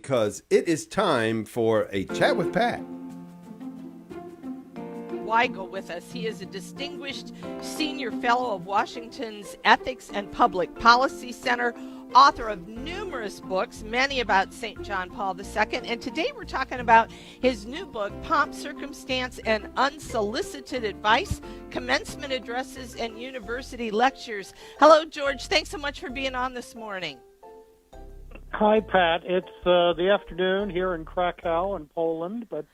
because it is time for a chat with Pat. Weigel with us. He is a distinguished senior fellow of Washington's Ethics and Public Policy Center, author of numerous books, many about St. John Paul II. And today we're talking about his new book, Pomp, Circumstance, and Unsolicited Advice, Commencement Addresses and University Lectures. Hello, George. Thanks so much for being on this morning. Hi, Pat. It's the afternoon here in Krakow in Poland, but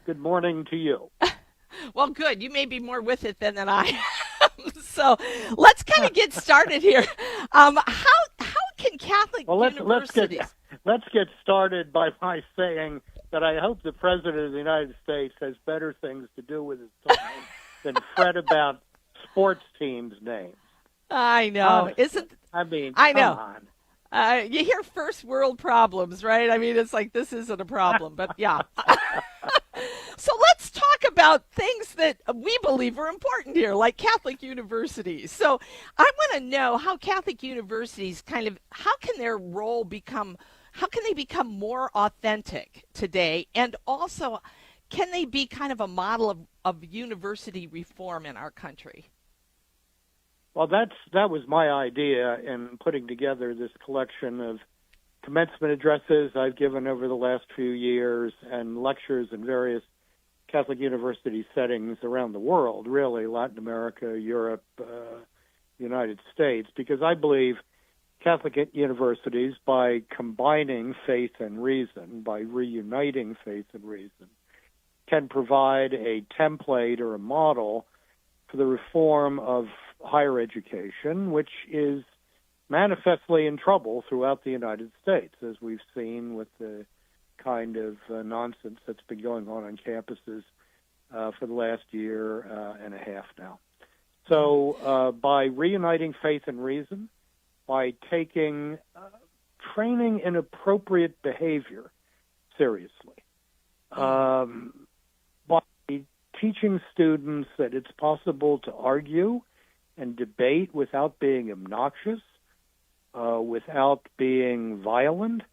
good morning to you. Well, good. You may be more with it than I am. So let's kind of get started here. How can Catholic universities... Let's get started by my saying that I hope the President of the United States has better things to do with his time than fret about sports teams' names. I know. I know. Come on. You hear first world problems, right? I mean, it's like this isn't a problem, but yeah. So let's talk about things that we believe are important here, like Catholic universities. So I want to know how Catholic universities how can their role how can they become more authentic today? And also, can they be kind of a model of university reform in our country? Well, that was my idea in putting together this collection of commencement addresses I've given over the last few years and lectures in various Catholic university settings around the world, really, Latin America, Europe, United States, because I believe Catholic universities, by combining faith and reason, by reuniting faith and reason, can provide a template or a model for the reform of higher education, which is manifestly in trouble throughout the United States, as we've seen with the kind of nonsense that's been going on campuses for the last year and a half now. So by reuniting faith and reason, by taking training in appropriate behavior seriously, by teaching students that it's possible to argue and debate without being obnoxious, without being violent,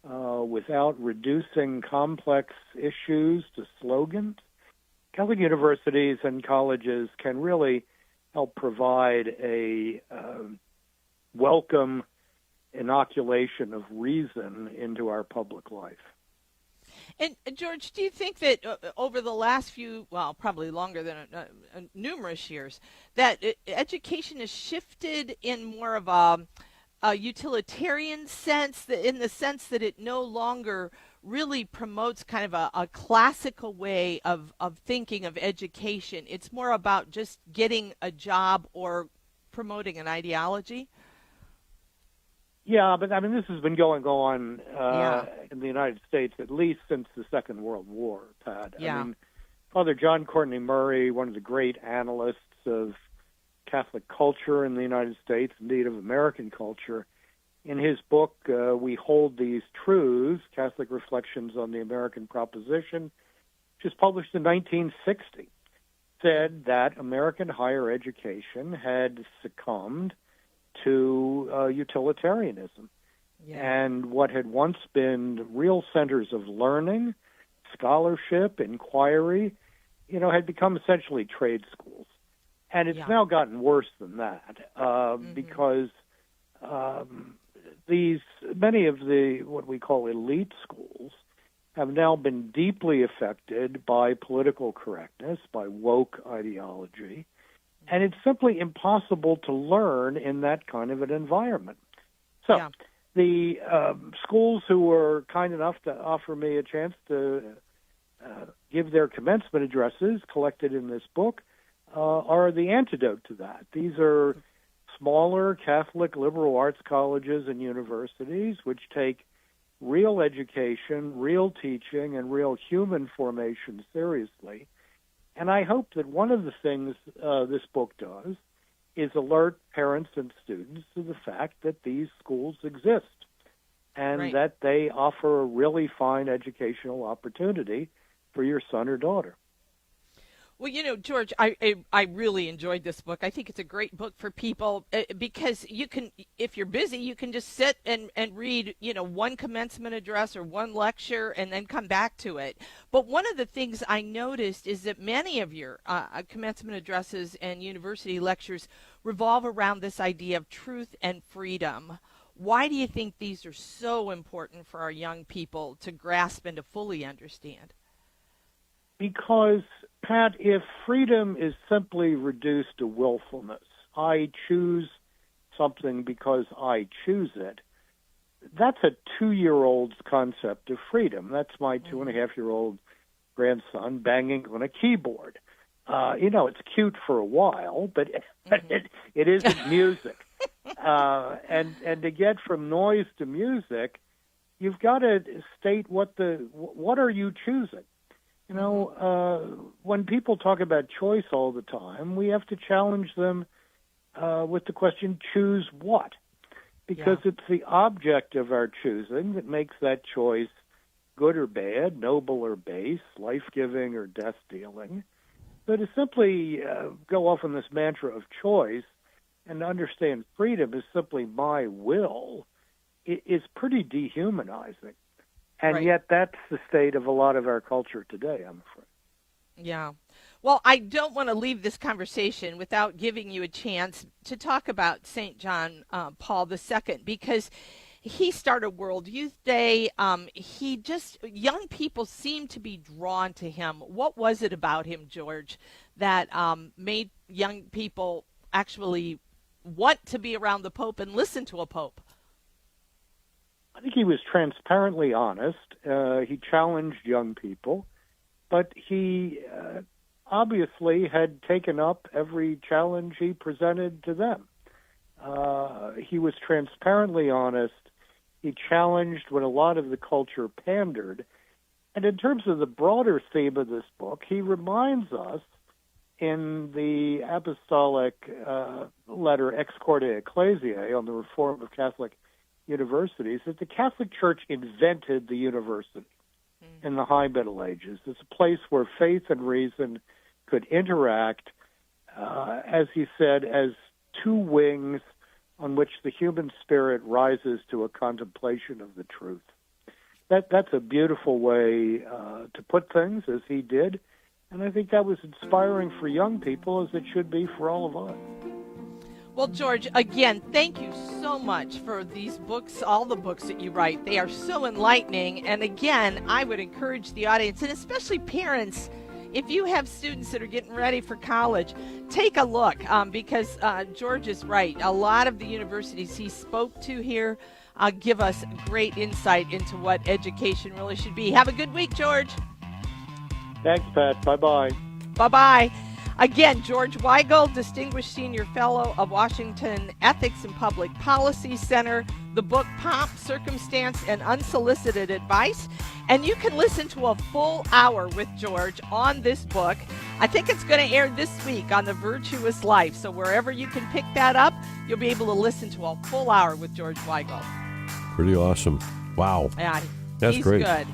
without reducing complex issues to slogans. Catholic universities and colleges can really help provide a welcome inoculation of reason into our public life. And George, do you think that over the last probably longer than numerous years, that education has shifted in more of a utilitarian sense, in the sense that it no longer really promotes kind of a classical way of thinking of education? It's more about just getting a job or promoting an ideology? Yeah, but I mean, this has been going on in the United States at least since the Second World War, Pat. Yeah. I mean, Father John Courtney Murray, one of the great analysts of Catholic culture in the United States, indeed of American culture, in his book, We Hold These Truths, Catholic Reflections on the American Proposition, which was published in 1960, said that American higher education had succumbed to utilitarianism. Yeah. And what had once been real centers of learning, scholarship, inquiry, had become essentially trade schools. And it's now gotten worse than that because many of the what we call elite schools have now been deeply affected by political correctness, by woke ideology, and it's simply impossible to learn in that kind of an environment. So the schools who were kind enough to offer me a chance to give their commencement addresses collected in this book are the antidote to that. These are smaller Catholic liberal arts colleges and universities which take real education, real teaching, and real human formation seriously. And I hope that one of the things this book does is alert parents and students to the fact that these schools exist and that they offer a really fine educational opportunity for your son or daughter. Well, George, I really enjoyed this book. I think it's a great book for people because you can, if you're busy, you can just sit and read, one commencement address or one lecture and then come back to it. But one of the things I noticed is that many of your commencement addresses and university lectures revolve around this idea of truth and freedom. Why do you think these are so important for our young people to grasp and to fully understand? Because, Pat, if freedom is simply reduced to willfulness, I choose something because I choose it, that's a 2-year-old's concept of freedom. That's my 2.5-year-old grandson banging on a keyboard. It's cute for a while, but it isn't music. And to get from noise to music, you've got to state what are you choosing? When people talk about choice all the time, we have to challenge them with the question, choose what? Because it's the object of our choosing that makes that choice good or bad, noble or base, life-giving or death-dealing. So to simply go off on this mantra of choice and understand freedom is simply my will is pretty dehumanizing. And yet that's the state of a lot of our culture today, I'm afraid. Yeah. Well, I don't want to leave this conversation without giving you a chance to talk about St. John Paul II, because he started World Youth Day. Young people seem to be drawn to him. What was it about him, George, that made young people actually want to be around the Pope and listen to a Pope? I think he was transparently honest. He challenged young people, but he obviously had taken up every challenge he presented to them. He was transparently honest. He challenged when a lot of the culture pandered. And in terms of the broader theme of this book, he reminds us in the apostolic letter Ex Corde Ecclesiae on the reform of Catholic universities that the Catholic Church invented the university in the High Middle Ages. It's a place where faith and reason could interact, as he said, as two wings on which the human spirit rises to a contemplation of the truth. That's a beautiful way to put things, as he did, and I think that was inspiring for young people, as it should be for all of us. Well, George, again, thank you so much for these books, all the books that you write. They are so enlightening. And again, I would encourage the audience, and especially parents, if you have students that are getting ready for college, take a look because George is right. A lot of the universities he spoke to here give us great insight into what education really should be. Have a good week, George. Thanks, Pat. Bye-bye. Bye-bye. Again, George Weigel, Distinguished Senior Fellow of Washington Ethics and Public Policy Center, the book Pomp, Circumstance, and Unsolicited Advice. And you can listen to a full hour with George on this book. I think it's going to air this week on The Virtuous Life. So wherever you can pick that up, you'll be able to listen to a full hour with George Weigel. Pretty awesome. Wow. Yeah, That's he's great. good.